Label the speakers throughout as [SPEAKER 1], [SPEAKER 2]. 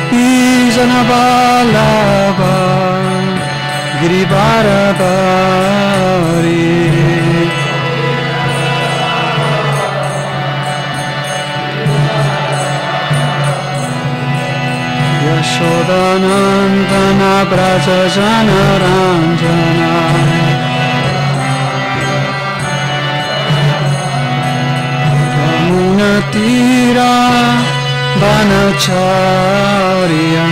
[SPEAKER 1] Gopijana Vallabha Girivaradhari Yashodanandana Brajajana Ranjana Yamunatira Vanacharya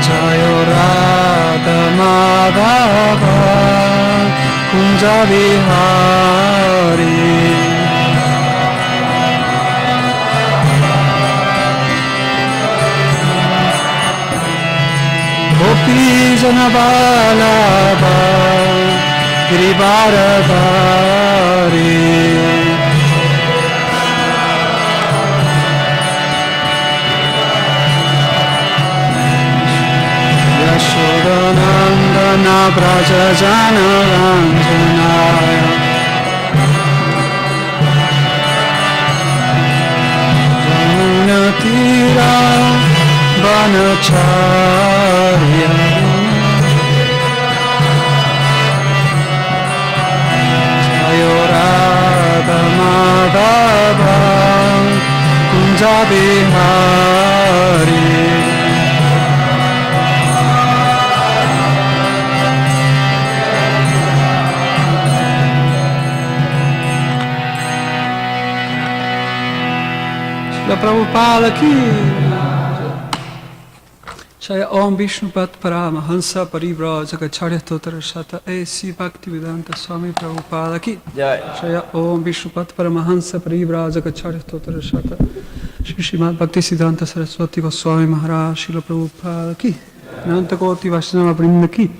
[SPEAKER 1] Jayo Radha Madhava Kunja Vihari Gopijana Vallabha Girivaradhari Yashodanandana Brajajana Ranjanaya Yamunatira Vanacharya Jayo Radha Madhava Kunja Vihari Srila Prabhupada ki Shaya Om Vishnupat Paramahansa Parivraj Acharya Tottara Shata A.C. Bhaktivedanta Swami Prabhupada ki Shaya Om Vishnupat Paramahansa Parivraj Acharya Tottara Shata Shri Srimad Bhaktisiddhanta Saraswati Goswami Maharaj Srila Prabhupada ki Nanta Koti Vaishnava Vrinda ki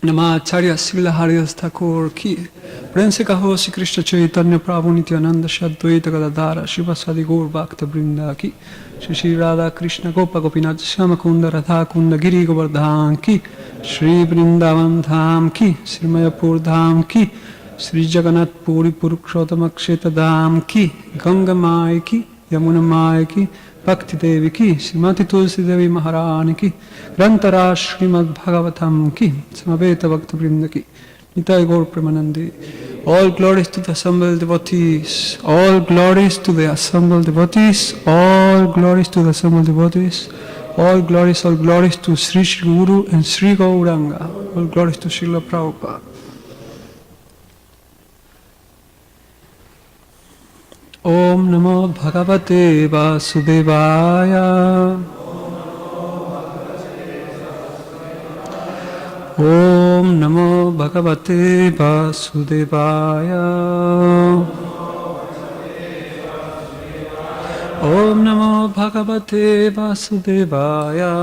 [SPEAKER 1] Namacharya Srila Haridas Thakur ki Prem se kaho Shri Krishna Chaitanya Prabhu Nityananda Shadvaita Gadadhara Shivasadi Gaur Bhakta Vrinda ki Shri Shri Radha Krishna Gopa Gopinath Shama Kunda Radha Kunda Giri Govardhan ki Shri Vrindavan Dham ki Shri Mayapur Dham ki Shri Jagannath Puri Purukshottama Ksheta Dham ki Ganga Mai ki Yamuna Mai ki Bhakti Devi ki Srimati Tulsi Devi Maharani ki Grantara Srimad Bhagavatam ki Samaveta Bhakta Vrinda ki Nitai Gaur Premanandi. All glories to the assembled devotees. All glories to the assembled devotees. All glories to the assembled devotees. All glories to Sri Sri Guru and Sri Gauranga. All glories to Srila Prabhupada. Om Namo Bhagavate Vasudevaya. Om Namo Bhagavate Vasudevaya. Om Namo Bhagavate Vasudevaya.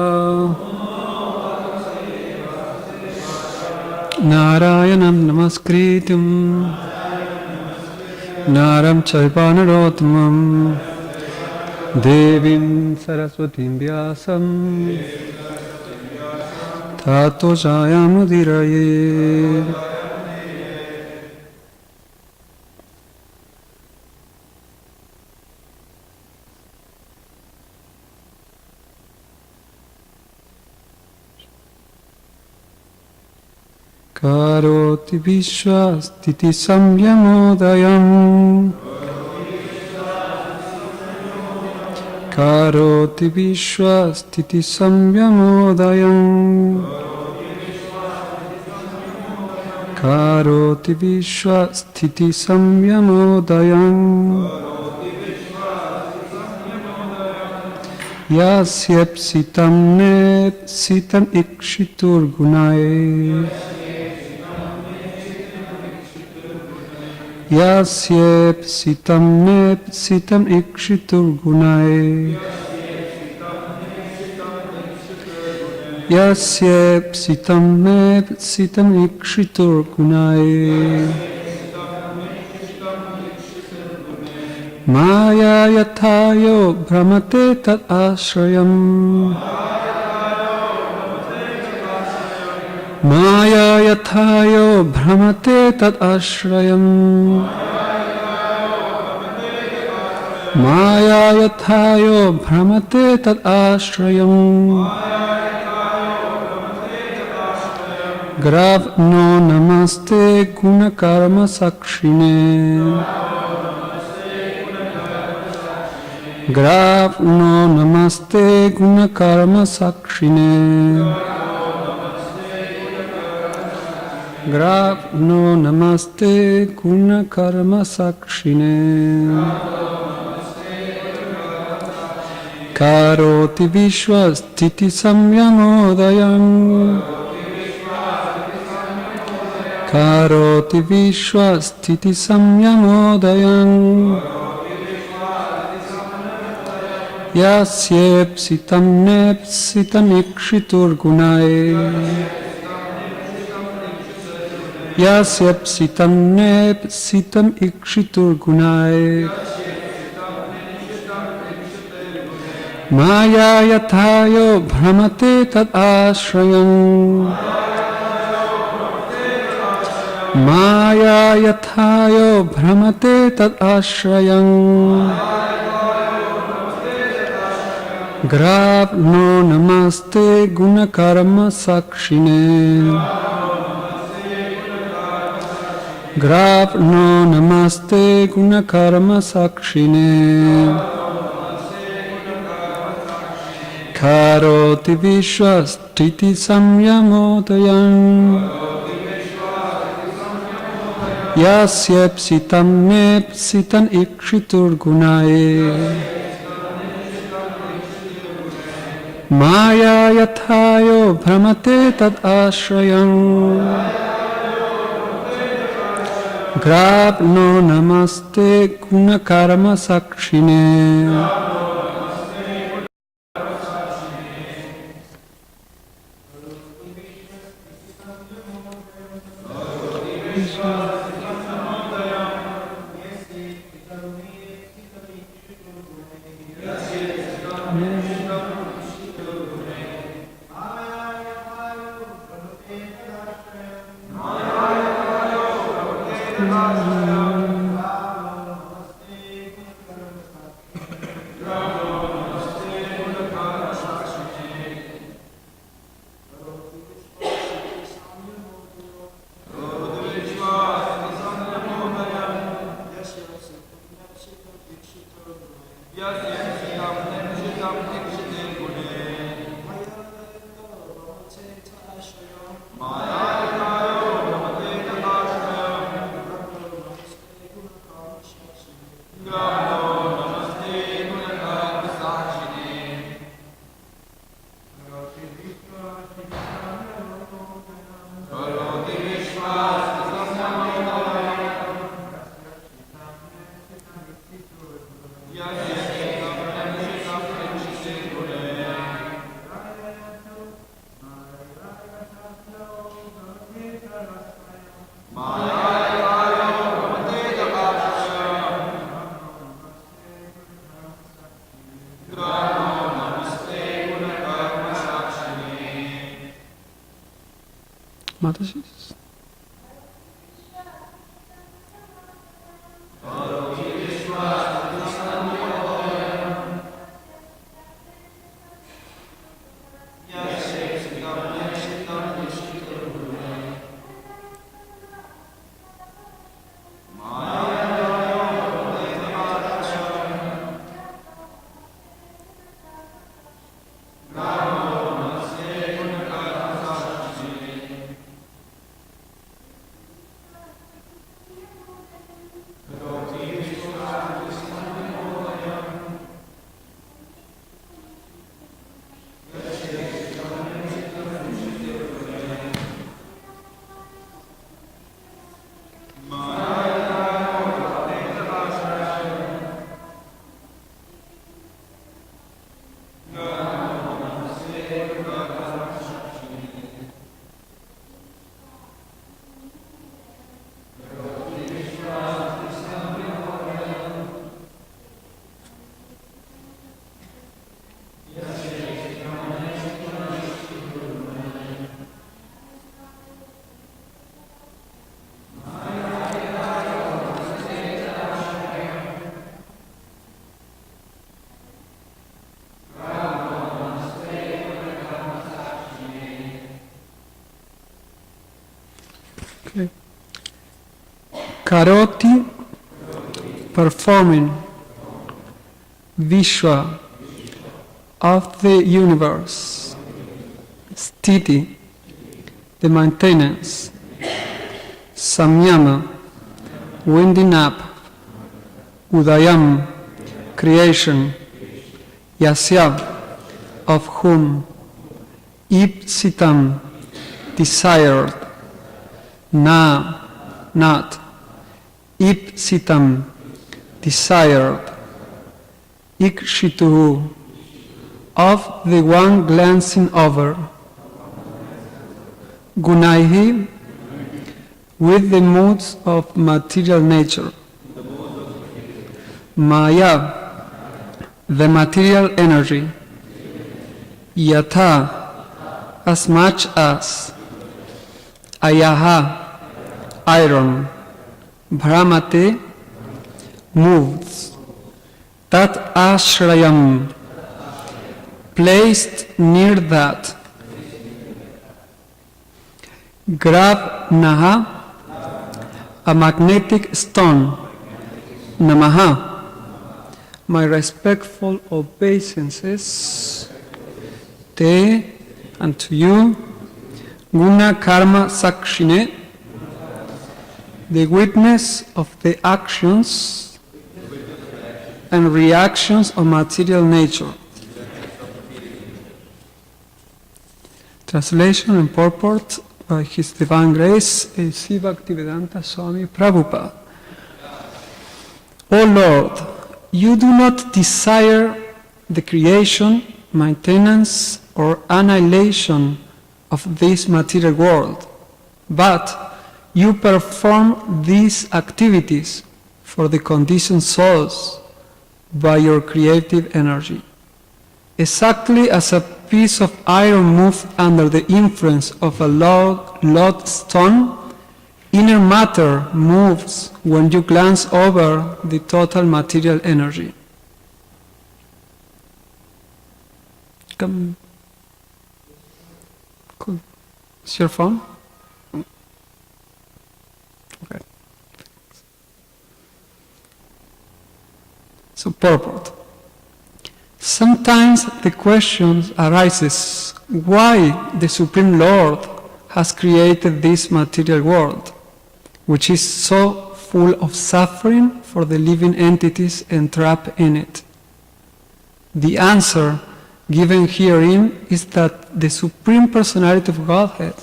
[SPEAKER 1] Narayanam Namaskritam Naram Chaipanarottamam Devim Saraswatim Vyasam Tato Jayamudiraye. Karoti Vishwastiti Samyamodayam Karoti Vishwastiti Samyamodayam Karoti Vishwastiti Samyamodayam Yasyepsitam nepsitam ikshitur gunai Yasyepsitam nepsitam ikshitur gunai Yasyepsitam nepsitam ikshitur gunai Maya yathayo brahmate tat ashrayam Maya yathayo brahmate tat ashrayam Maya yathayo bhramate tad ashrayam. Grav no namaste guna karma sakshine. Grav no namaste guna karma sakshine. Grav no namaste guna karma sakshine. Karoti vishwastiti samyamodayam. Karoti vishwastiti samyamodayam. Yasyepsitam nepsitam ikshitur gunai. Yasyepsitam nepsitam ikshitur gunai. Maya yathayo bhramate tad ashrayam. Maya yathayo bhramate tad ashrayam. Grav no namaste guna karma sakshine. Grav no namaste guna karma sakshine. Karoti vishwastiti samyamodayam. Yasyepsitam nepsitam ikshitur gunai. Maya yathayo bhramate tad ashrayam. Grav no namaste guna karma sakshine. Mataji. Okay. Karoti, performing, Vishwa, of the universe, Sthiti, the maintenance, Samyama, winding up, Udayam, creation, Yasya, of whom, Ipsitam, desired, Na, not, Ipsitam, desired, Ikshituhu, of the one glancing over, Gunaihi, with the moods of material nature, Maya, the material energy, Yatha, as much as, Ayaha, iron, Bhramate, moves, Tat Ashrayam, placed near that, Grab Naha, a magnetic stone, Namaha, my respectful obeisances, Te, and to you, Guna Karma Sakshine, the witness of the actions and reactions of material nature. Translation and purport by His Divine Grace, A.C. Bhaktivedanta Swami Prabhupada. O Lord, you do not desire the creation, maintenance, or annihilation of this material world, but you perform these activities for the conditioned souls by your creative energy. Exactly as a piece of iron moves under the influence of a lodestone, inner matter moves when you glance over the total material energy. Come. Cool. Is your phone? Okay. So purport. Sometimes the question arises why the Supreme Lord has created this material world, which is so full of suffering for the living entities entrapped in it. The answer given herein is that the Supreme Personality of Godhead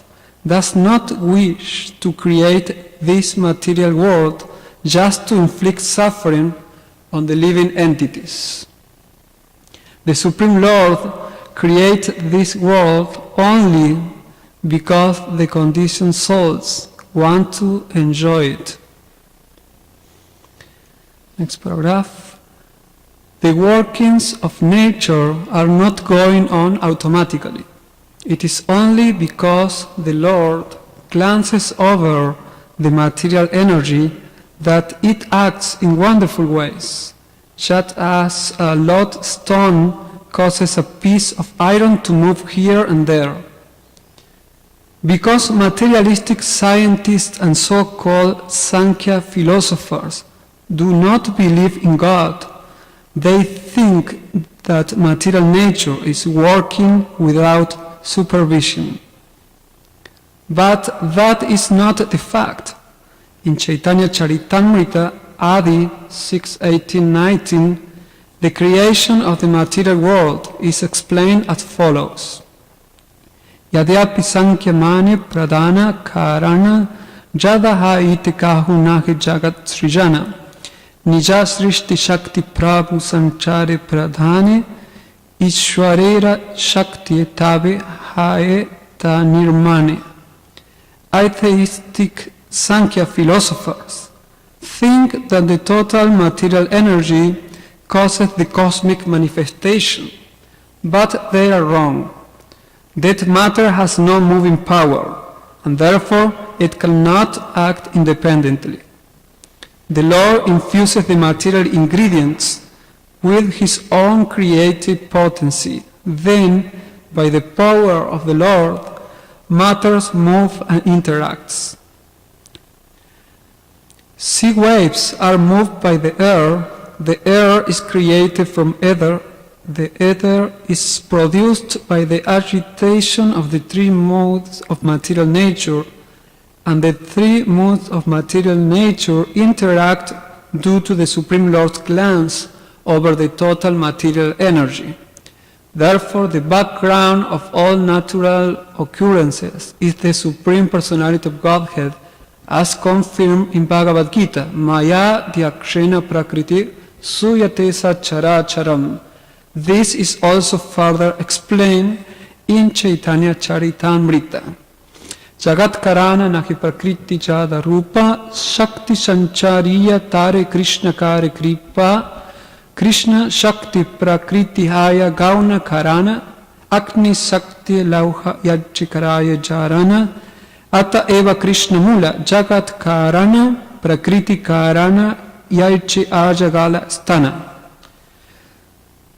[SPEAKER 1] does not wish to create this material world just to inflict suffering on the living entities. The Supreme Lord created this world only because the conditioned souls want to enjoy it. Next paragraph. The workings of nature are not going on automatically. It is only because the Lord glances over the material energy that it acts in wonderful ways, just as a lodestone causes a piece of iron to move here and there. Because materialistic scientists and so-called Sankhya philosophers do not believe in God, they think that material nature is working without supervision. But that is not the fact. In Chaitanya Charitamrita, Adi 6:18-19, the creation of the material world is explained as follows. Yadyapi Sankhya-mani pradana karana jadaha ite kahunahi jagat srijana nija srishti shakti prabhu sanchare pradhane ishwarera shakti tabe hae ta nirmane. Atheistic Sankhya philosophers think that the total material energy causes the cosmic manifestation, but they are wrong. That matter has no moving power, and therefore it cannot act independently. The Lord infuses the material ingredients with His own creative potency. Then, by the power of the Lord, matters move and interacts. Sea waves are moved by the air is created from ether, the ether is produced by the agitation of the three modes of material nature, and the three modes of material nature interact due to the Supreme Lord's glance over the total material energy. Therefore, the background of all natural occurrences is the Supreme Personality of Godhead, as confirmed in Bhagavad Gita, Maya Dyakshena Prakriti Suyate Sachara Charam. This is also further explained in Chaitanya Charitamrita. Jagat Karana Nahi Prakriti Jada Rupa Shakti Sanchariya Tare Krishna Kare Kripa Krishna Shakti Prakriti Haya Gauna Karana Agni Shakti Lauha Yachikaraya Jarana Ata Eva Krishna Mula Jagat Karana Prakriti Karana Yaichi Ajagala Stana.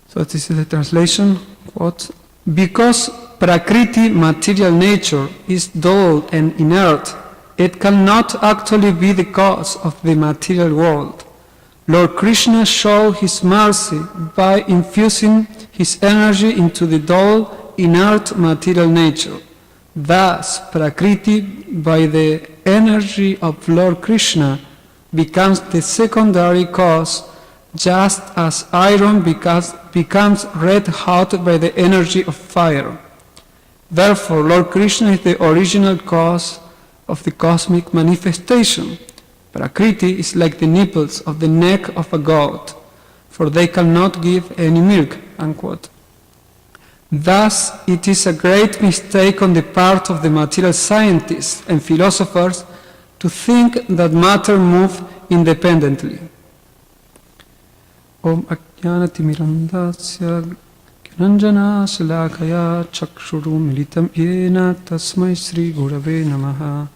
[SPEAKER 1] So this is the translation, quote, because Prakriti, material nature, is dull and inert, it cannot actually be the cause of the material world. Lord Krishna showed his mercy by infusing his energy into the dull, inert material nature. Thus, Prakriti, by the energy of Lord Krishna, becomes the secondary cause, just as iron becomes red hot by the energy of fire. Therefore, Lord Krishna is the original cause of the cosmic manifestation. Prakriti is like the nipples of the neck of a goat, for they cannot give any milk, unquote. Thus, it is a great mistake on the part of the material scientists and philosophers to think that matter moves independently. Om Ajnanati Mirandasya Gyananjana Salakaya Chakshuru Militam Yena Tasmai Sri Gurave Namaha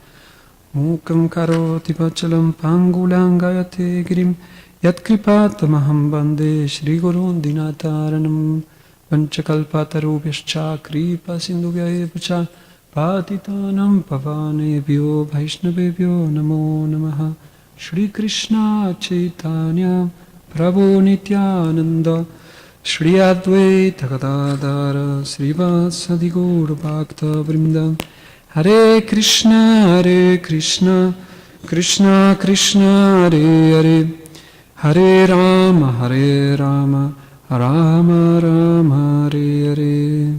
[SPEAKER 1] Mukam Karoti Vachalam Pangulangayate Girim Yatkripatamaham Bande Shri Gurun Dinataranam Vanchakalpatarubhyascha Kripa Sindhubhyaevacha Patitanam Pavanebhyo Vaishnavebhyo Namo Namaha Shri Krishna Chaitanya Prabhu Nityananda Shri Advaita Gadadara Srivasadi Gaura Bhakta Vrinda Hare Krishna Krishna Krishna Hare Hare Hare Rama Rama Rama Hare Hare.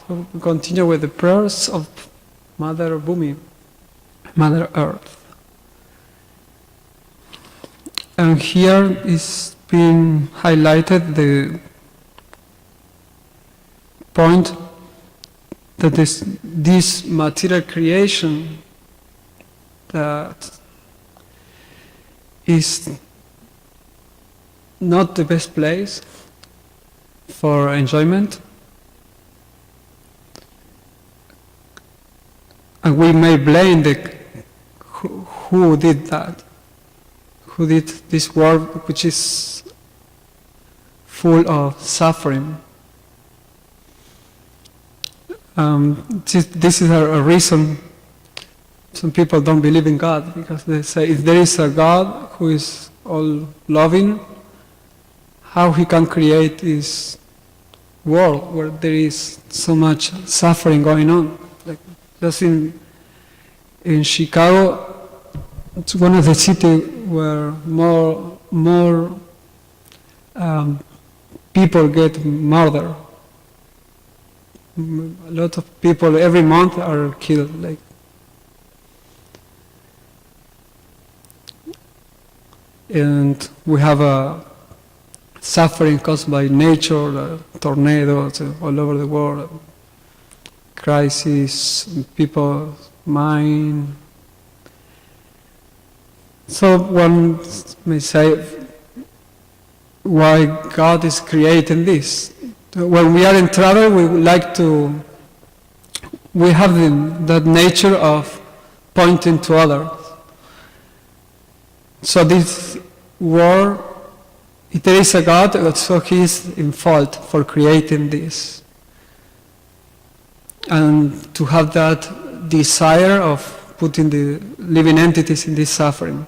[SPEAKER 1] So we continue with the prayers of Mother Bhumi, Mother Earth. And here is being highlighted the point that this material creation that is not the best place for enjoyment. And we may blame who did that. Who did this world which is full of suffering. This is a reason some people don't believe in God, because they say if there is a God who is all loving, how he can create this world where there is so much suffering going on. Like just in Chicago, it's one of the cities where more people get murdered. A lot of people every month are killed. Like, and we have a suffering caused by nature, tornadoes all over the world, crisis, people's mind. So one may say, why God is creating this? When we are in travel, we have that nature of pointing to others. So this world, if there is a God, so he is in fault for creating this. And to have that desire of putting the living entities in this suffering.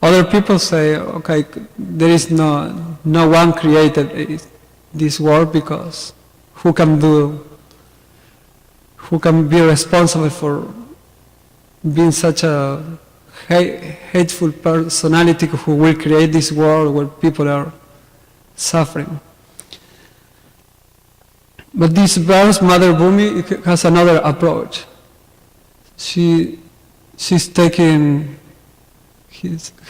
[SPEAKER 1] Other people say, okay, there is no one created this world, because who can be responsible for being such a hateful personality who will create this world where people are suffering. But this verse, Mother Bhumi, has another approach. She's taking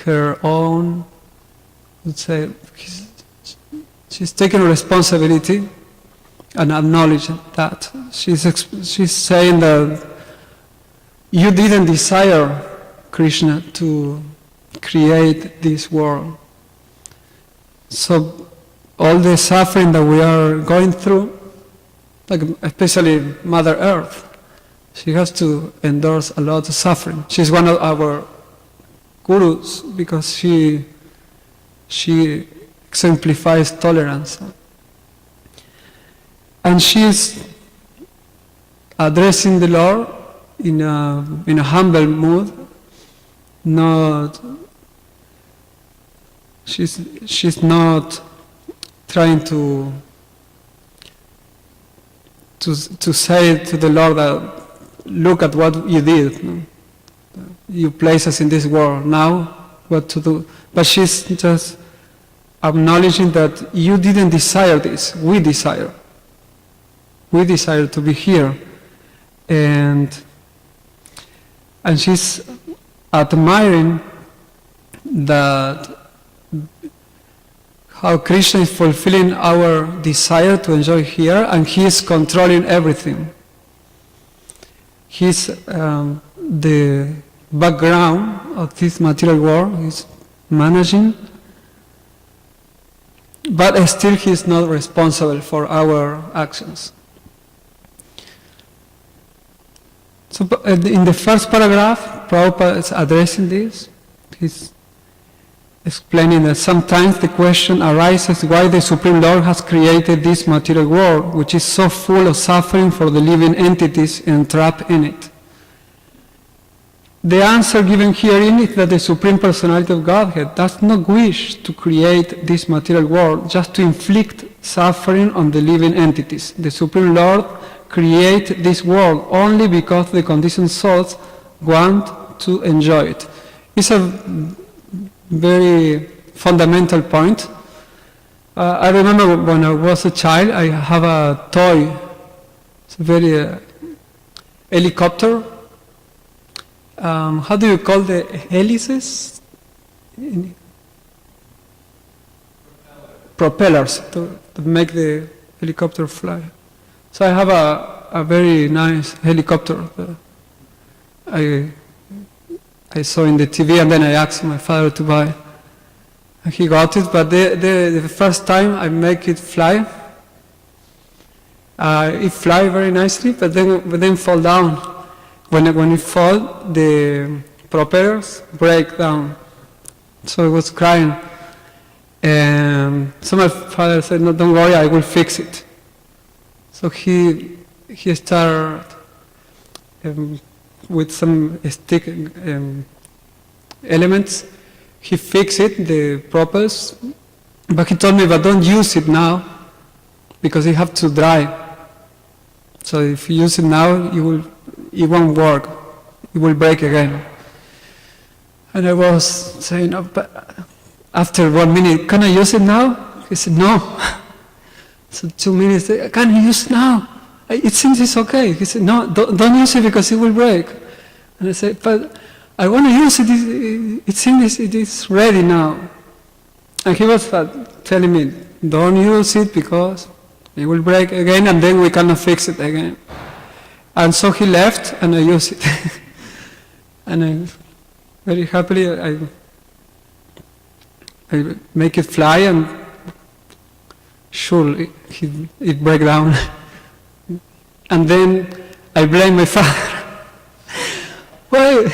[SPEAKER 1] her own, let's say, she's taking responsibility and acknowledging that. She's saying that you didn't desire, Krishna, to create this world. So all the suffering that we are going through, like especially Mother Earth, she has to endorse a lot of suffering. She's one of our gurus because she exemplifies tolerance. And she's addressing the Lord in a humble mood. She's not trying to say to the Lord that, look at what you did. No? You place us in this world. Now, what to do? But she's just acknowledging that you didn't desire this. We desire. We desire to be here. And she's admiring that how Krishna is fulfilling our desire to enjoy here, and He is controlling everything. He's the background of this material world. He's managing, but still He is not responsible for our actions. So in the first paragraph, Prabhupada is addressing this. He's explaining that sometimes the question arises why the Supreme Lord has created this material world, which is so full of suffering for the living entities entrapped in it. The answer given herein is that the Supreme Personality of Godhead does not wish to create this material world just to inflict suffering on the living entities. The Supreme Lord creates this world only because the conditioned souls want to enjoy it. It's a very fundamental point. I remember when I was a child, I have a toy. It's a very helicopter. How do you call the hélices? Propellers to make the helicopter fly. So I have a very nice helicopter that I saw in the TV, and then I asked my father to buy. And he got it, but the first time I make it fly, it fly very nicely, but then fall down. When it fall, the propellers break down. So I was crying. And so my father said, no, don't worry, I will fix it. So he started with some stick elements. He fixed it, the propellers, but he told me, but don't use it now, because you have to dry. So if you use it now, it won't work. It will break again. And I was saying, oh, but after 1 minute, can I use it now? He said, no. So 2 minutes, can you use it now? It seems it's okay. He said, no, don't use it because it will break. And I said, but I want to use it. It seems it is ready now. And he was telling me, don't use it because it will break again, and then we cannot fix it again. And so he left, and I used it. And I very happily, I make it fly, and surely it break down. And then I blame my father. Why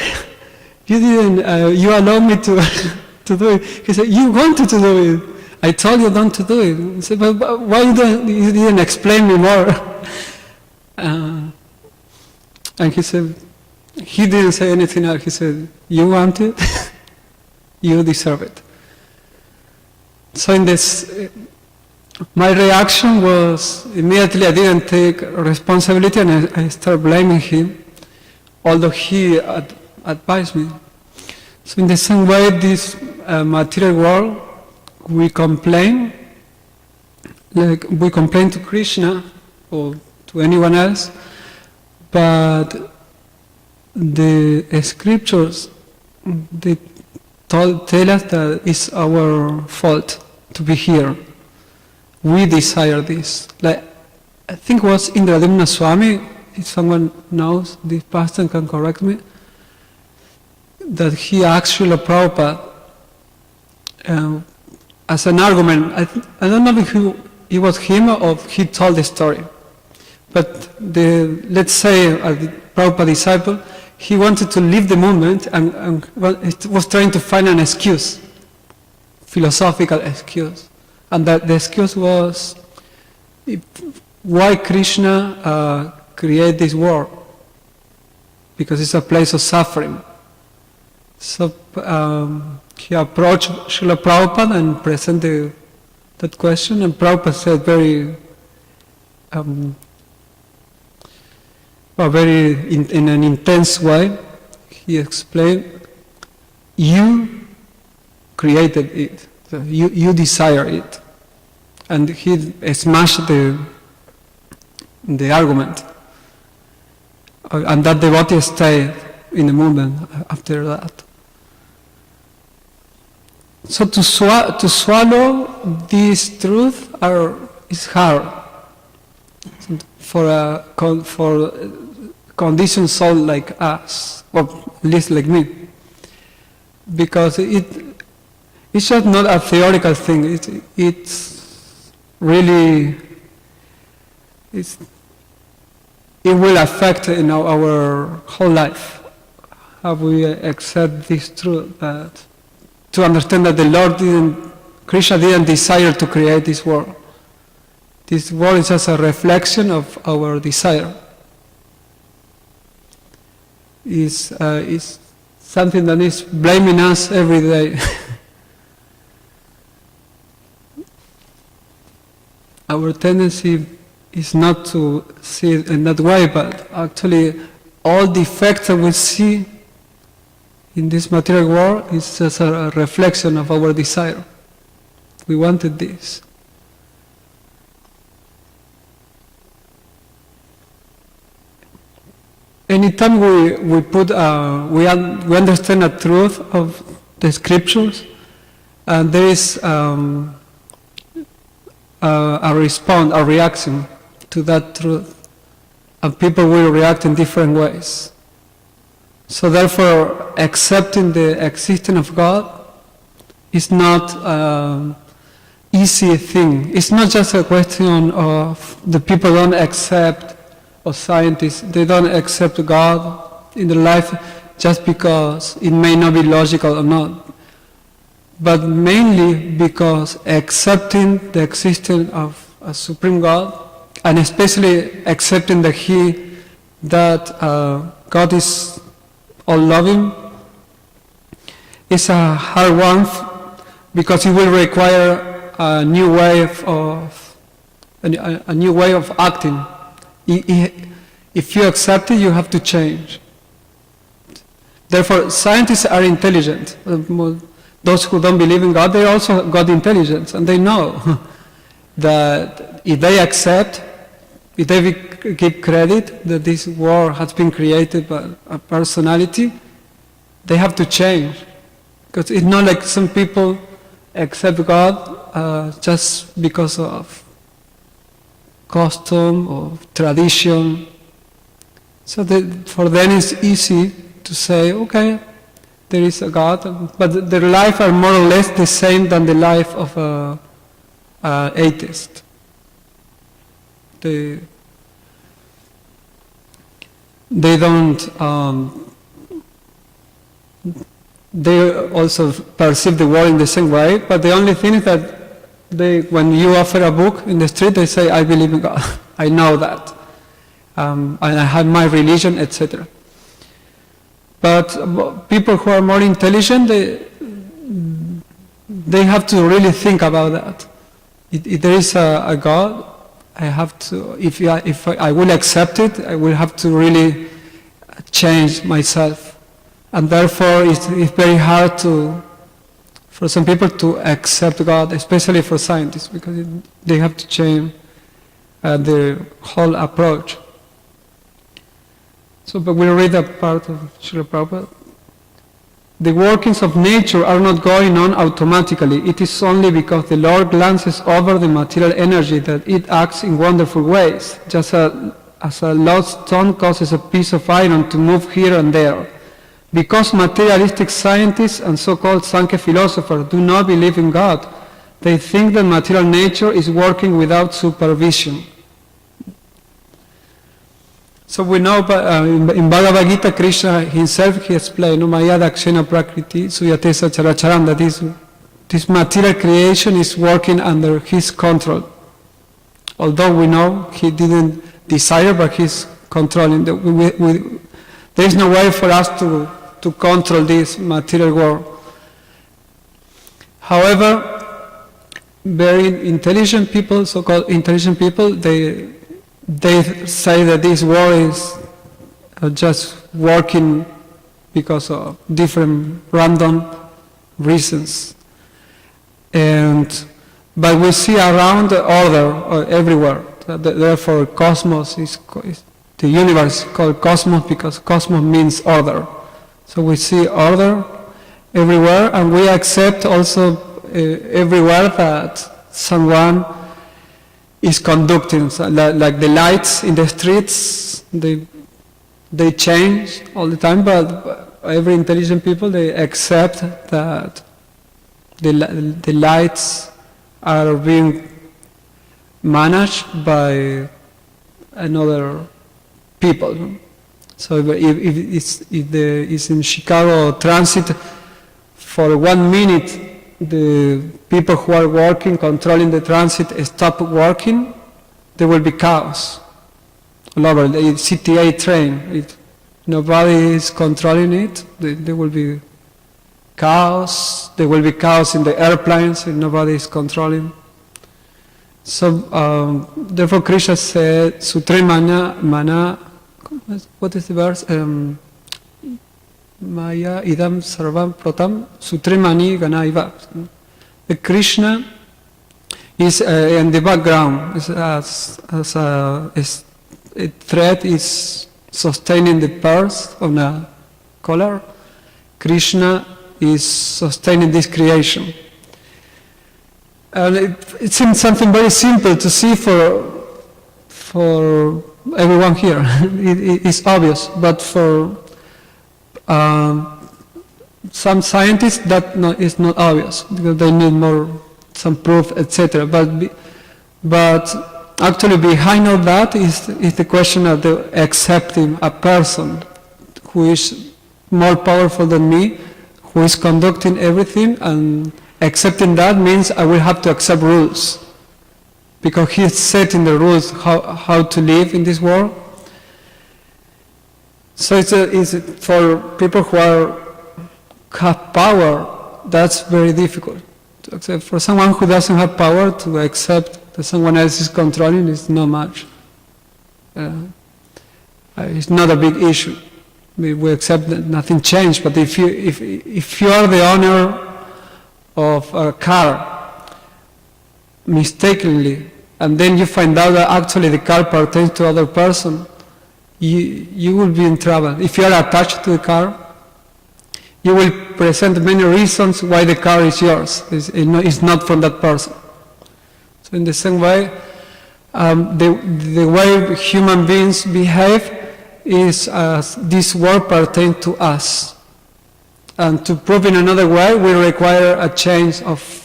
[SPEAKER 1] you didn't? You allowed me to do it. He said, you wanted to do it. I told you not to do it. He said, but why you didn't explain me more? And he said, he didn't say anything else. He said, "You want it, you deserve it." So in this, my reaction was immediately I didn't take responsibility and I started blaming him, although he advised me. So in the same way, this material world, we complain, like we complain to Krishna or to anyone else, but the scriptures, they tell us that it's our fault to be here. We desire this. Like, I think it was Indradimna Swami, if someone knows, this pastor can correct me, that he asked Srila Prabhupada as an argument. I don't know if it was him or he told the story. But let's say a Prabhupada disciple, he wanted to leave the movement and was trying to find an excuse, philosophical excuse. And that the excuse was, why Krishna created this world? Because it's a place of suffering. So he approached Srila Prabhupada and presented that question, and Prabhupada said in an intense way, he explained, you created it, so you desire it. And he smashed the argument. And that devotee stayed in the movement after that. So to swallow this truth is hard for a conditioned soul like us, or at least like me, because it's just not a theoretical thing. It's really it will affect our whole life, how we accept this truth, that to understand that Krishna didn't desire to create this world. This world is just a reflection of our desire. It's something that is blaming us every day. Our tendency is not to see it in that way, but actually all the effects that we see in this material world is just a reflection of our desire. We wanted this. Anytime we understand the truth of the scriptures, and there is a response, a reaction to that truth, and people will react in different ways. So therefore, accepting the existence of God is not an easy thing. It's not just a question of the people don't accept, or scientists, they don't accept God in their life just because it may not be logical or not, but mainly because accepting the existence of a Supreme God, and especially accepting that God is all-loving, is a hard one, because it will require a new way of acting. If you accept it, you have to change. Therefore, scientists are intelligent. Those who don't believe in God, they also got intelligence, and they know that if they accept, if they give credit that this world has been created by a personality, they have to change. Because it's not like some people accept God just because of custom or tradition. So for them it's easy to say, okay, there is a God, but their life are more or less the same than the life of an atheist. They don't. They also perceive the world in the same way, but the only thing is that when you offer a book in the street, they say, I believe in God. I know that. And I have my religion, etc. But people who are more intelligent, they have to really think about that. If there is a God, I have to. If I will accept it, I will have to really change myself, and therefore it's very hard for some people to accept God, especially for scientists, because they have to change their whole approach. So, but we'll read a part of Srila Prabhupada. The workings of nature are not going on automatically. It is only because the Lord glances over the material energy that it acts in wonderful ways, just as a lost stone causes a piece of iron to move here and there. Because materialistic scientists and so-called Sankhya philosophers do not believe in God, they think that material nature is working without supervision. So we know in Bhagavad Gita, Krishna himself, he explained, Maya dakshena prakriti suyatesa characharam, that this material creation is working under his control. Although we know he didn't desire, but he's controlling. There is no way for us to control this material world. However, very intelligent people, so-called intelligent people, they say that this world is just working because of different random reasons. But we see around the order everywhere. Therefore, cosmos is the universe is called cosmos because cosmos means order. So we see order everywhere, and we accept also everywhere that someone is conducting, so like the lights in the streets, they change all the time, but every intelligent people, they accept that the lights are being managed by another people. So if it's in Chicago transit, for 1 minute, the people who are working, controlling the transit, stop working, there will be chaos all over. The CTA train, if nobody is controlling it, there will be chaos. There will be chaos in the airplanes if nobody is controlling. So, therefore Krishna said, Sutre mana, what is the verse? Maya idam sarvam pratam sutrimani ganaiva. The Krishna is in the background, as a thread is sustaining the pearls on a collar. Krishna is sustaining this creation. And it seems something very simple to see for everyone here. It's obvious, but for some scientists that is not obvious because they need some proof, etc. But actually behind all that is the question of accepting a person who is more powerful than me, who is conducting everything, and accepting that means I will have to accept rules because he is setting the rules how to live in this world. So it's for people who have power, that's very difficult to accept. For someone who doesn't have power, to accept that someone else is controlling is not much. It's not a big issue. We accept that nothing changed. But if you are the owner of a car mistakenly, and then you find out that actually the car pertains to other person, you will be in trouble. If you are attached to the car, you will present many reasons why the car is yours. It's not from that person. So in the same way, the way human beings behave is as this world pertains to us. And to prove in another way, we require a change of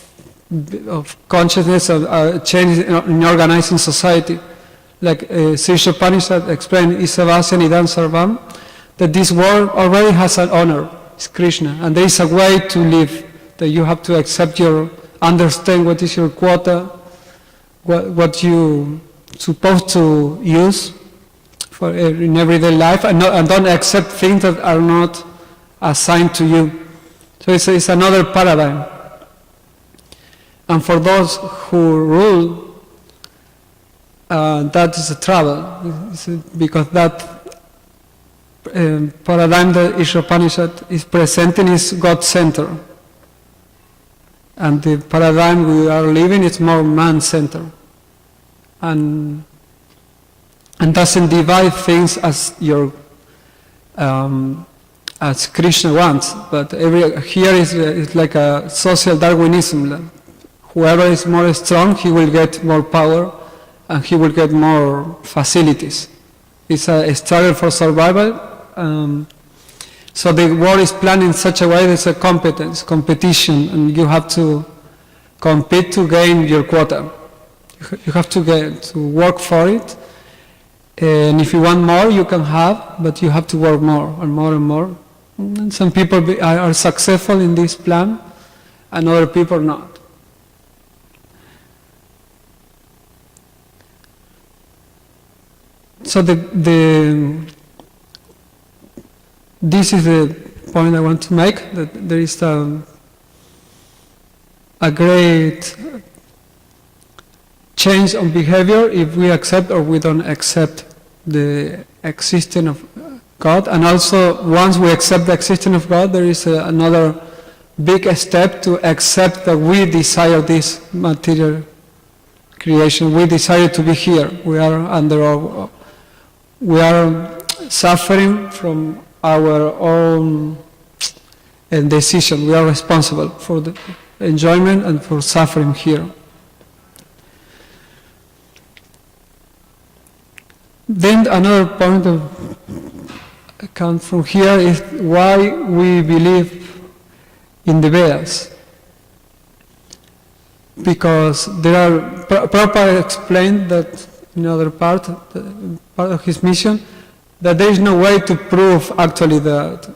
[SPEAKER 1] consciousness, a change in organizing society. Like Sri Upanishad explained, Isavasya Nidam Sarvam, that this world already has an owner, it's Krishna, and there is a way to live, that you have to accept understand what is your quota, what you supposed to use in everyday life, and don't accept things that are not assigned to you. So it's another paradigm. And for those who rule, that is a trouble, because that paradigm that Ishopanishad is presenting is God-centered. And the paradigm we are living is more man-centered. And doesn't divide things as as Krishna wants. But here is like a social Darwinism. Whoever is more strong, he will get more power, and he will get more facilities. It's a struggle for survival. So the world is planned in such a way that it's a competition, and you have to compete to gain your quota. You have to work for it, and if you want more, you can have, but you have to work more and more and more. And some people are successful in this plan, and other people not. So this is the point I want to make, that there is a great change on behavior if we accept or we don't accept the existence of God. And also, once we accept the existence of God, there is another big step to accept that we desire this material creation. We desire to be here. We are suffering from our own decision. We are responsible for the enjoyment and for suffering here. Then another point of account from here is why we believe in the Vedas. Because there are, Prabhupada explained that in other part of his mission, that there is no way to prove actually that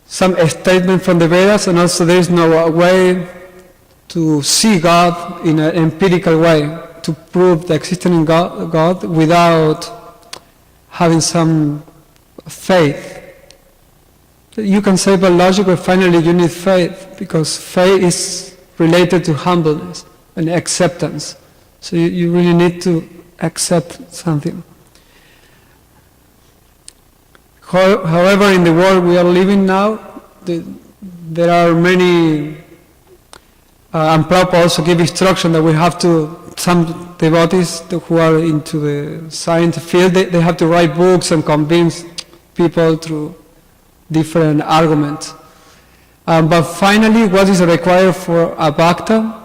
[SPEAKER 1] some statement from the Vedas, and also there is no way to see God in an empirical way, to prove the existence of God without having some faith. You can say by logic, but finally you need faith, because faith is related to humbleness and acceptance. So you really need to accept something. However, in the world we are living now, there are many, and Prabhupada also give instruction that we have to, some devotees who are into the science field, they have to write books and convince people through different arguments. But finally, what is required for a bhakta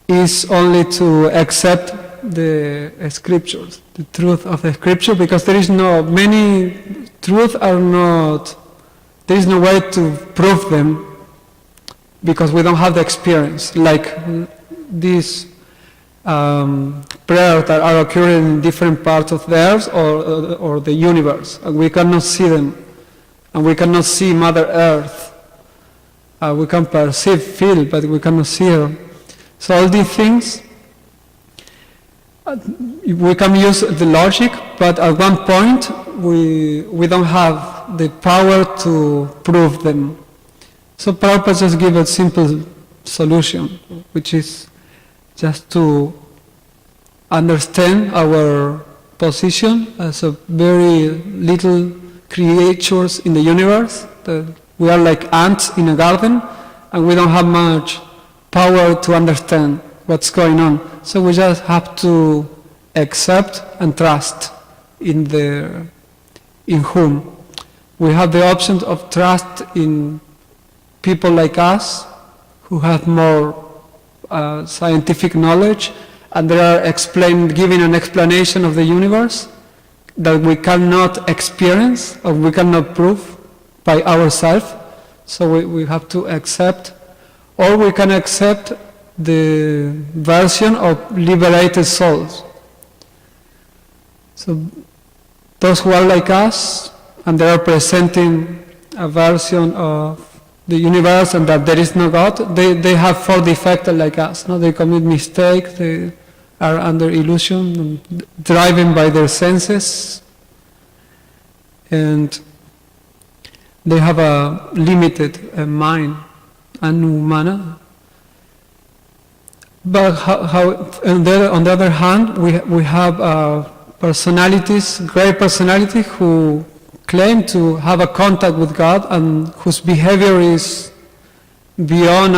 [SPEAKER 1] is only to accept the scriptures, the truth of the scripture, because there is many truths are not, there is no way to prove them, because we don't have the experience, like these prayers that are occurring in different parts of the earth or the universe, and we cannot see them, and we cannot see Mother Earth. We can perceive, feel, but we cannot see her. So all these things, we can use the logic, but at one point we don't have the power to prove them. So Prabhupada just give a simple solution, which is just to understand our position as a very little creatures in the universe. That we are like ants in a garden, and we don't have much power to understand what's going on. So we just have to accept and trust in whom. We have the option of trust in people like us who have more scientific knowledge, and they are giving an explanation of the universe that we cannot experience or we cannot prove by ourselves. So we have to accept, or we can accept the version of liberated souls. So those who are like us, and they are presenting a version of the universe and that there is no God, they have four defects like us. No? They commit mistakes, they are under illusion, driven by their senses, and they have a limited mind, anumana. But on the other hand, we have personalities, great personalities, who claim to have a contact with God and whose behavior is beyond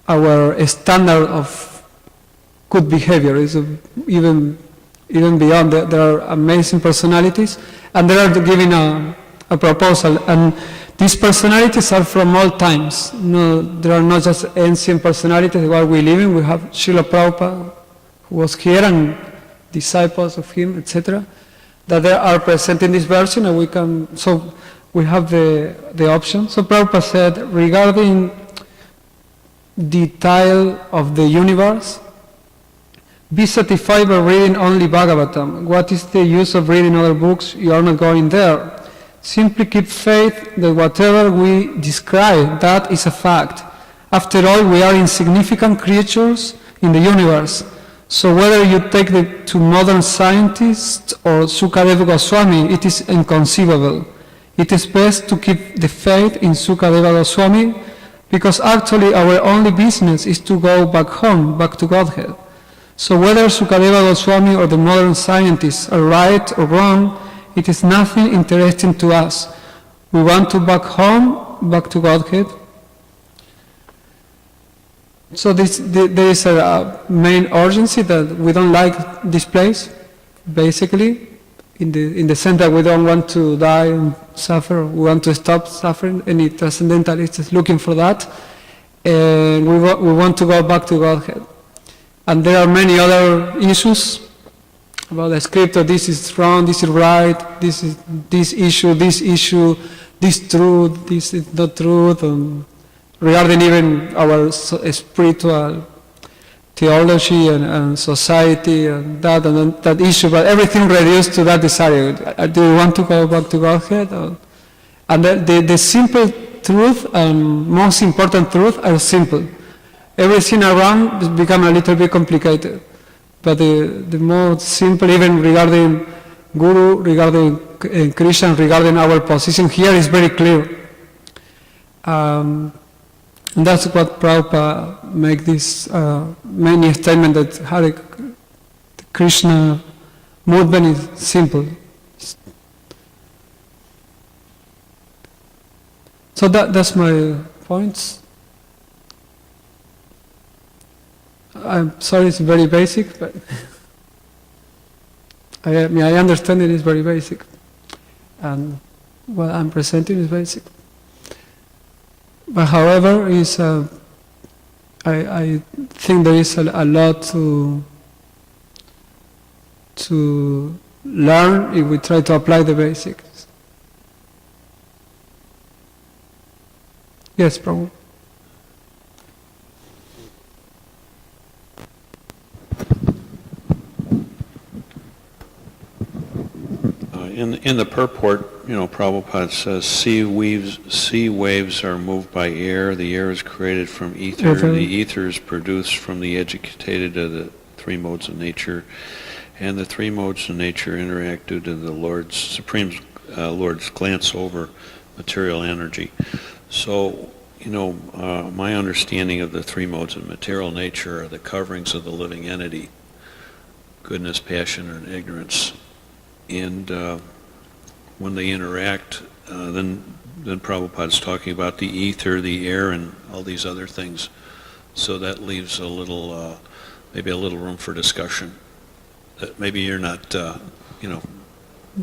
[SPEAKER 1] our standard of good behavior. Is even beyond. There are amazing personalities, and they are giving a proposal. And these personalities are from all times. No, there are not just ancient personalities while we live in. We have Srila Prabhupada, who was here, and disciples of him, etc., that they are present in this version, and we have the option. So Prabhupada said, regarding the tile of the universe, be satisfied by reading only Bhagavatam. What is the use of reading other books? You are not going there. Simply keep faith that whatever we describe, that is a fact. After all, we are insignificant creatures in the universe. So whether you take it to modern scientists or Sukadeva Goswami, it is inconceivable. It is best to keep the faith in Sukadeva Goswami, because actually our only business is to go back home, back to Godhead. So whether Sukadeva Goswami or the modern scientists are right or wrong, it is nothing interesting to us. We want to back home, back to Godhead. So there is a main urgency that we don't like this place, basically, in the sense that we don't want to die and suffer. We want to stop suffering. Any transcendentalist is looking for that, and we want to go back to Godhead. And there are many other issues about the scripture. This is wrong, this is right, this issue, this truth, this is not truth, and regarding even our spiritual theology and society and that issue, but everything reduced to that desire. Do you want to go back to Godhead? And the simple truth and most important truth are simple. Everything around has become a little bit complicated. But the more simple, even regarding Guru, regarding Krishna, regarding our position here, is very clear. And that's what Prabhupada make this many statement that Hare Krishna movement is simple. So that's my points. I'm sorry, it's very basic, but I understand it is very basic, and what I'm presenting is basic. But however, I think there is a lot to learn if we try to apply the basics. Yes, Prabhu.
[SPEAKER 2] In the purport, Prabhupada says, sea waves are moved by air. The air is created from ether.
[SPEAKER 1] Okay.
[SPEAKER 2] The ether is produced from the educated of the three modes of nature, and the three modes of nature interact due to the Supreme Lord's glance over material energy. So, my understanding of the three modes of material nature are the coverings of the living entity: goodness, passion, and ignorance. And when they interact, then Prabhupada's talking about the ether, the air, and all these other things. So that leaves maybe a little room for discussion. Maybe you're not,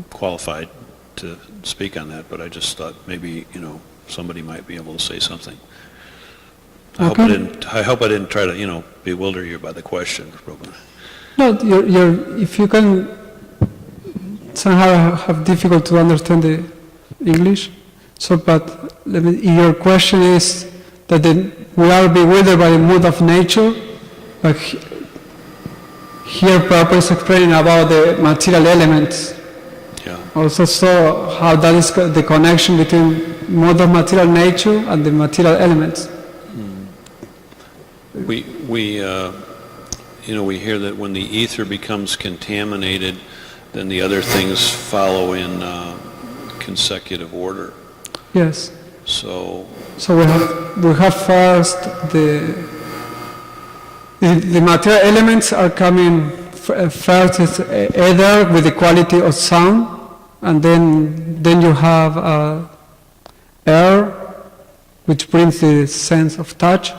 [SPEAKER 2] qualified to speak on that, but I just thought maybe, somebody might be able to say something.
[SPEAKER 1] Okay.
[SPEAKER 2] I hope I didn't try to, bewilder you by the question, Prabhupada.
[SPEAKER 1] No, if you can somehow have difficult to understand the English. So, but your question is that we are bewildered by the mood of nature, but here Prabhupada is explaining about the material elements.
[SPEAKER 2] Yeah.
[SPEAKER 1] Also, so how that is the connection between mode of material nature and the material elements.
[SPEAKER 2] we hear that when the ether becomes contaminated, then the other things follow in consecutive order.
[SPEAKER 1] Yes.
[SPEAKER 2] So
[SPEAKER 1] we have first the material elements are coming first is ether with the quality of sound, and then you have air, which brings the sense of touch,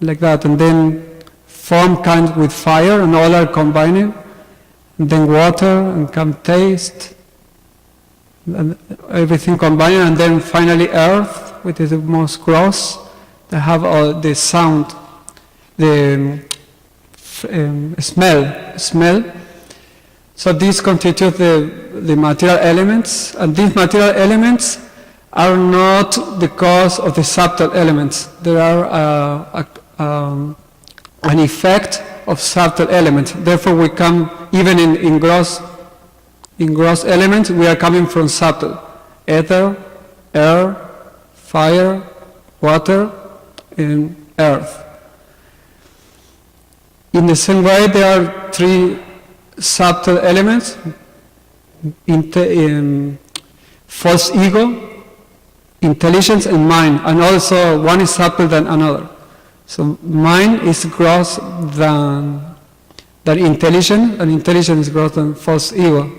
[SPEAKER 1] like that, and then form comes with fire, and all are combining, and then water, and come taste, and everything combining, and then finally earth, which is the most gross. They have all the sound, the smell. So these constitute the material elements, and these material elements are not the cause of the subtle elements. They are an effect of subtle elements. Therefore, we come even in gross elements. We are coming from subtle: ether, air, fire, water, and earth. In the same way, there are three subtle elements: false ego, intelligence, and mind. And also, one is subtle than another. So mind is gross than intelligence, and intelligence is gross than false ego.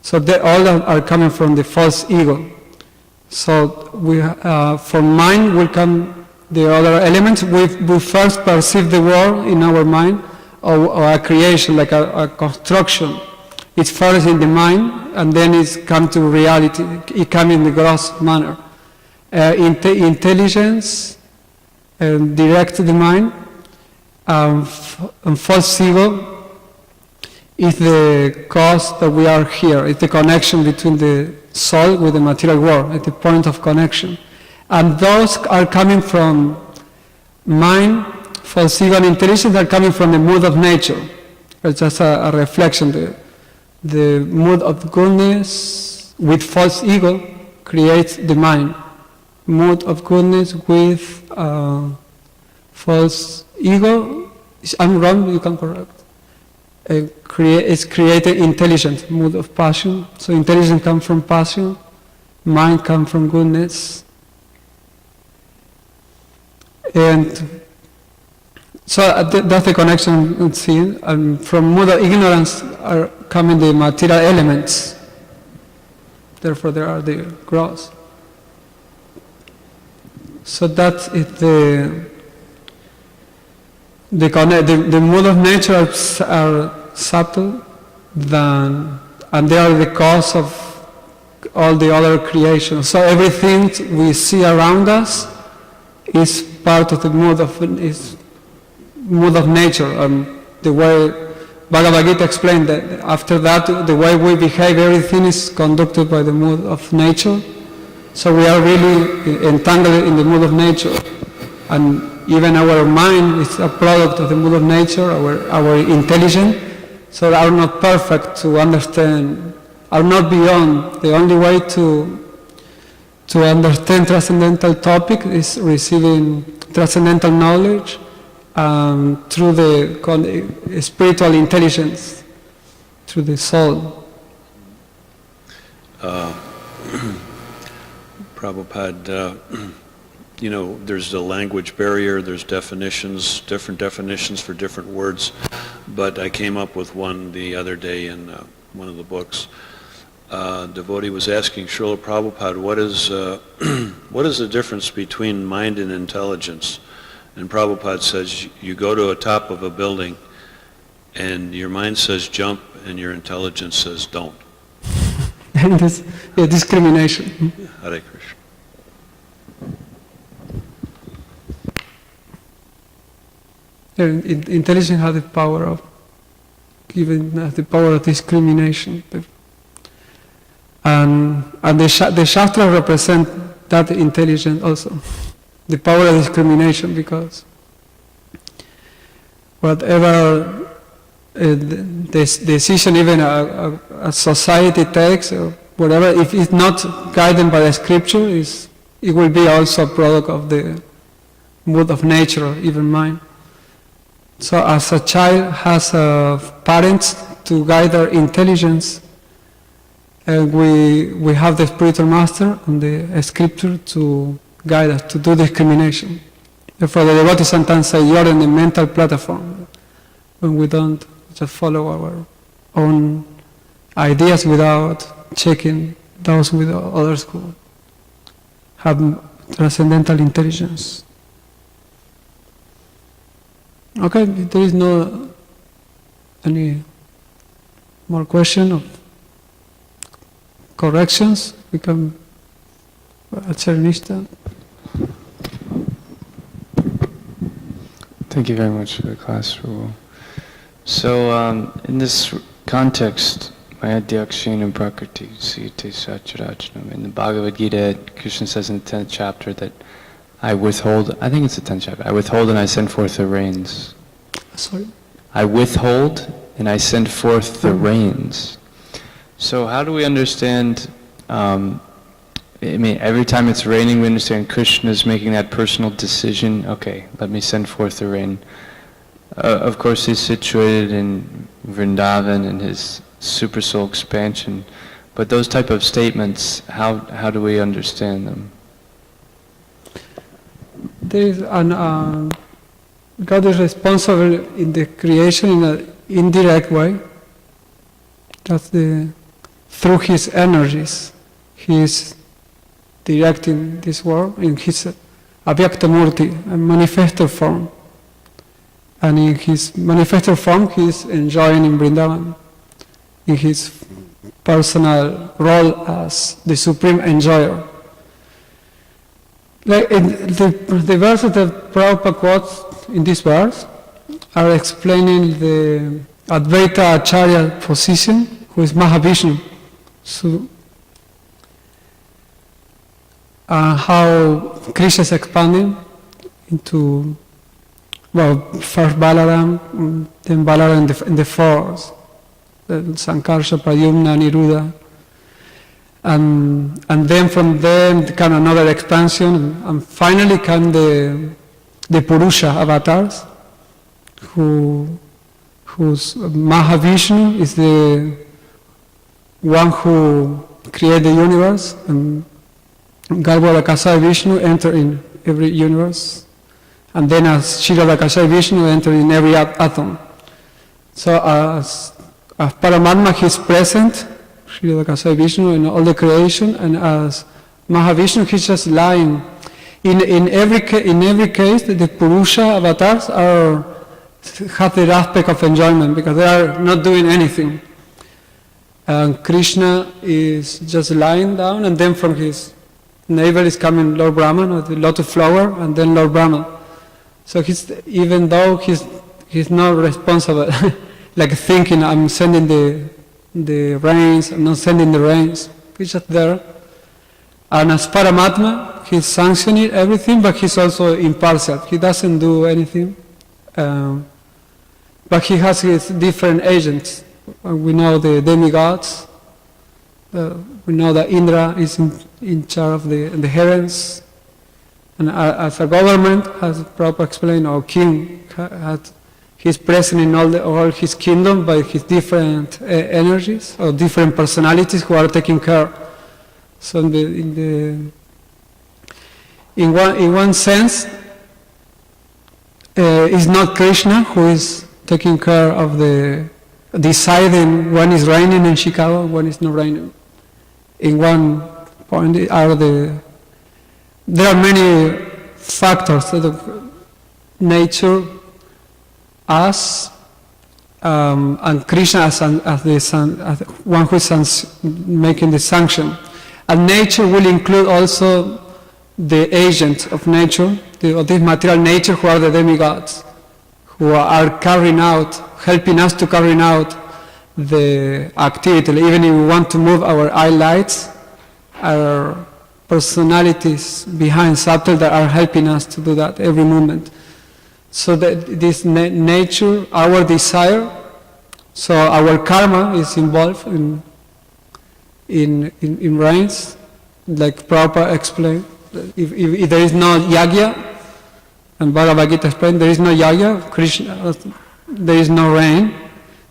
[SPEAKER 1] So they all are coming from the false ego. So from mind will come the other elements. We first perceive the world in our mind, or a creation, like a construction. It's first in the mind, and then it's come to reality. It comes in the gross manner. Intelligence directs the mind, and false ego is the cause that we are here. It's the connection between the soul with the material world, at the point of connection. And those are coming from mind. False ego and intelligence are coming from the mood of nature. It's just a reflection. The mood of goodness with false ego creates the mind. Mood of goodness with false ego, I'm wrong, you can correct. It's created intelligence, mood of passion. So intelligence comes from passion, mind comes from goodness. And so that's the connection we see. And from mood of ignorance are coming the material elements. Therefore, there are the gross. So that is the mood of nature are subtle, and they are the cause of all the other creation. So everything we see around us is part of the mood of nature. The way Bhagavad Gita explained that after that, the way we behave, everything is conducted by the mood of nature. So we are really entangled in the mood of nature, and even our mind is a product of the mood of nature. Our intelligence, so they are not perfect to understand, are not beyond. The only way to understand transcendental topic is receiving transcendental knowledge through the spiritual intelligence, through the soul.
[SPEAKER 2] Prabhupada, there's the language barrier, there's definitions, different definitions for different words, but I came up with one the other day in one of the books. Devotee was asking Srila Prabhupada, what is the difference between mind and intelligence? And Prabhupada says, you go to the top of a building and your mind says jump and your intelligence says don't.
[SPEAKER 1] And this discrimination.
[SPEAKER 2] Hare Krishna.
[SPEAKER 1] Intelligence has the power of discrimination, and the Shastra represent that intelligence also, the power of discrimination, because whatever decision even a society takes or whatever, if it's not guided by the scripture, it will be also a product of the mood of nature, or even mind. So as a child has parents to guide their intelligence, and we have the spiritual master and the scripture to guide us, to do discrimination. Therefore the devotees sometimes say you're in the mental platform, when we don't just follow our own ideas without checking those with others who have transcendental intelligence. Okay, if there is no any more question of corrections, we can Charanishta.
[SPEAKER 3] Thank you very much for the class, Prabhu. So, in this context, Mayadhyakshena Prakriti Sita Sacharajanam. In the Bhagavad Gita, Krishna says in the 10th chapter that I withhold, I think it's the 10th chapter, I withhold and I send forth the rains.
[SPEAKER 1] Sorry?
[SPEAKER 3] I withhold and I send forth the rains. So how do we understand, I mean, every time it's raining, we understand Krishna is making that personal decision, okay, let me send forth the rain. Of course, he's situated in Vrindavan and his super soul expansion, but those type of statements, how do we understand them?
[SPEAKER 1] There is an, God is responsible in the creation in an indirect way. That's through his energies. He is directing this world in his Avyakta Murti, a manifestor form. And in his manifestor form, he is enjoying in Vrindavan, in his personal role as the supreme enjoyer. Like the verses that Prabhupada quotes in this verse are explaining the Advaita Acharya position, who is Mahavishnu. So, how Krishna is expanding into, well, first Balaram, then Balaram in the fours, Sankarsha, Pradyumna, Niruddha. And then from there come another expansion, and finally come the Purusha avatars, whose Mahavishnu is the one who created the universe, and Garbhodakasaya Vishnu enter in every universe, and then as Kshirodakasaya Vishnu enter in every atom. So as Paramatma, he is present, Kshirodakasaya Vishnu, in all the creation, and as Mahavishnu, he's just lying. In every case, the Purusha avatars have the aspect of enjoyment, because they are not doing anything. And Krishna is just lying down, and then from his navel is coming Lord Brahman, or the lotus flower, and then Lord Brahman. So even though he's not responsible, like thinking, I'm sending the rains, I'm not sending the rains, he's just there. And as Paramatma, he's sanctioning everything, but he's also impartial. He doesn't do anything, but he has his different agents. We know the demigods, we know that Indra is in charge of the heavens, and as a government, as Prabhupada explained, or king, he's present in all his kingdom by his different energies, or different personalities who are taking care. So in one sense, it's not Krishna who is taking care of deciding when is raining in Chicago, when is not raining. In one point, there are many factors that nature, us, and Krishna as the son, as one who is making the sanction. And nature will include also the agents of nature, this material nature, who are the demigods, who are carrying out, helping us to carry out the activity. Even if we want to move our eye lights, our personalities behind subtle that are helping us to do that every moment. So that this nature, our desire, so our karma is involved in rains, like Prabhupada explained. If there is no yagya, And Bhagavad Gita explained there is no yagya, Krishna, there is no rain.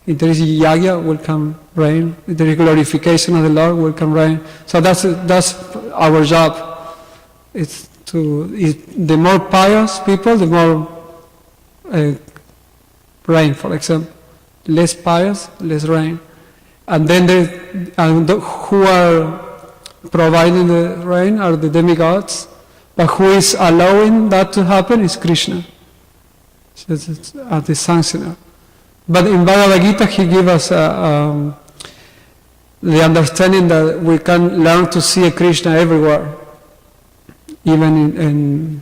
[SPEAKER 1] If there is yagya, will come rain. If there is glorification of the Lord, will come rain. So that's our job. It's the more pious people, the more rain, for example. Less pious, less rain. And then who are providing the rain are the demigods, but who is allowing that to happen is Krishna. So it's at the sanctioner. But in Bhagavad Gita, he gives us the understanding that we can learn to see a Krishna everywhere. Even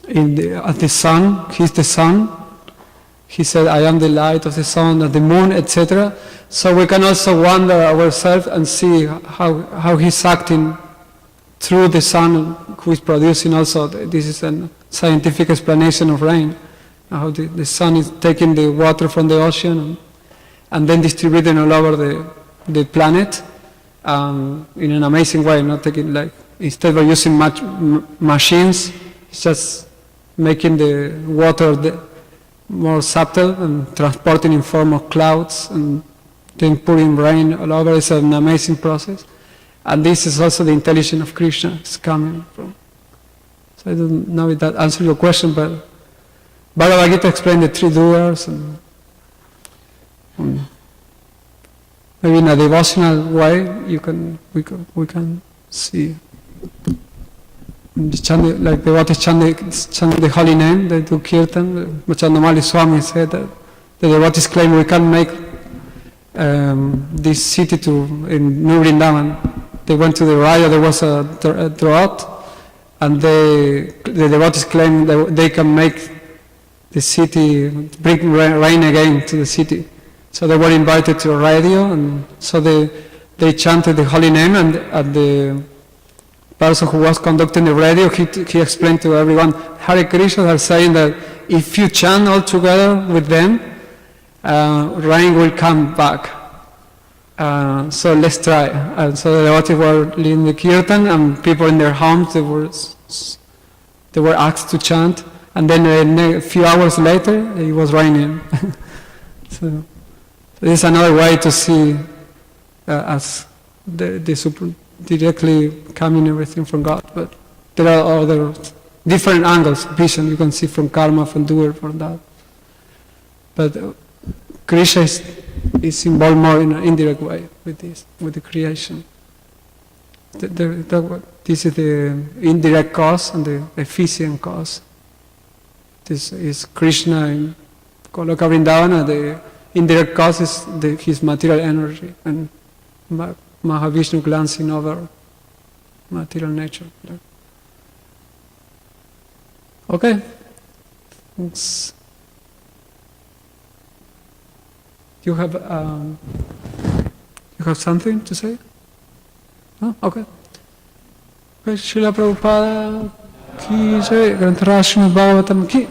[SPEAKER 1] at the sun, he's the sun. He said, I am the light of the sun, of the moon, etc. So we can also wonder ourselves and see how he's acting through the sun, who is producing also. This is a scientific explanation of rain. How the sun is taking the water from the ocean and then distributing all over the planet in an amazing way. Not taking instead of using machines, it's just making the water more subtle and transporting in form of clouds and then pouring rain all over. It's an amazing process. And this is also the intelligence of Krishna is coming from. So I don't know if that answers your question, but Bhagavad Gita explained the three doers and maybe in a devotional way we can see. Like devotees chant the holy name, they do kirtan. Machandamali Swami said that the devotees claim we can make this city in New Vrindavan. They went to the Raya, there was a drought, and the devotees claim that they can make the city, bring rain again to the city. So they were invited to a radio, and so they chanted the holy name, and the person who was conducting the radio, he explained to everyone, Hare Krishna, are saying that if you chant all together with them, rain will come back. So let's try. And so the devotees were leading the kirtan, and people in their homes, they were asked to chant. And then a few hours later, it was raining. So this is another way to see as the directly coming everything from God. But there are other different angles, vision you can see from karma, from doer, from that. But Krishna is involved more in an indirect way with this, with the creation. This is the indirect cause and the efficient cause. This is Krishna in Goloka Vrindavana. The indirect cause is his material energy, and Mahavishnu glancing over material nature. Okay. Thanks. You have something to say? No? Okay. Okay, Srila Prabhupada ki jai, Srimad Bhagvatam ki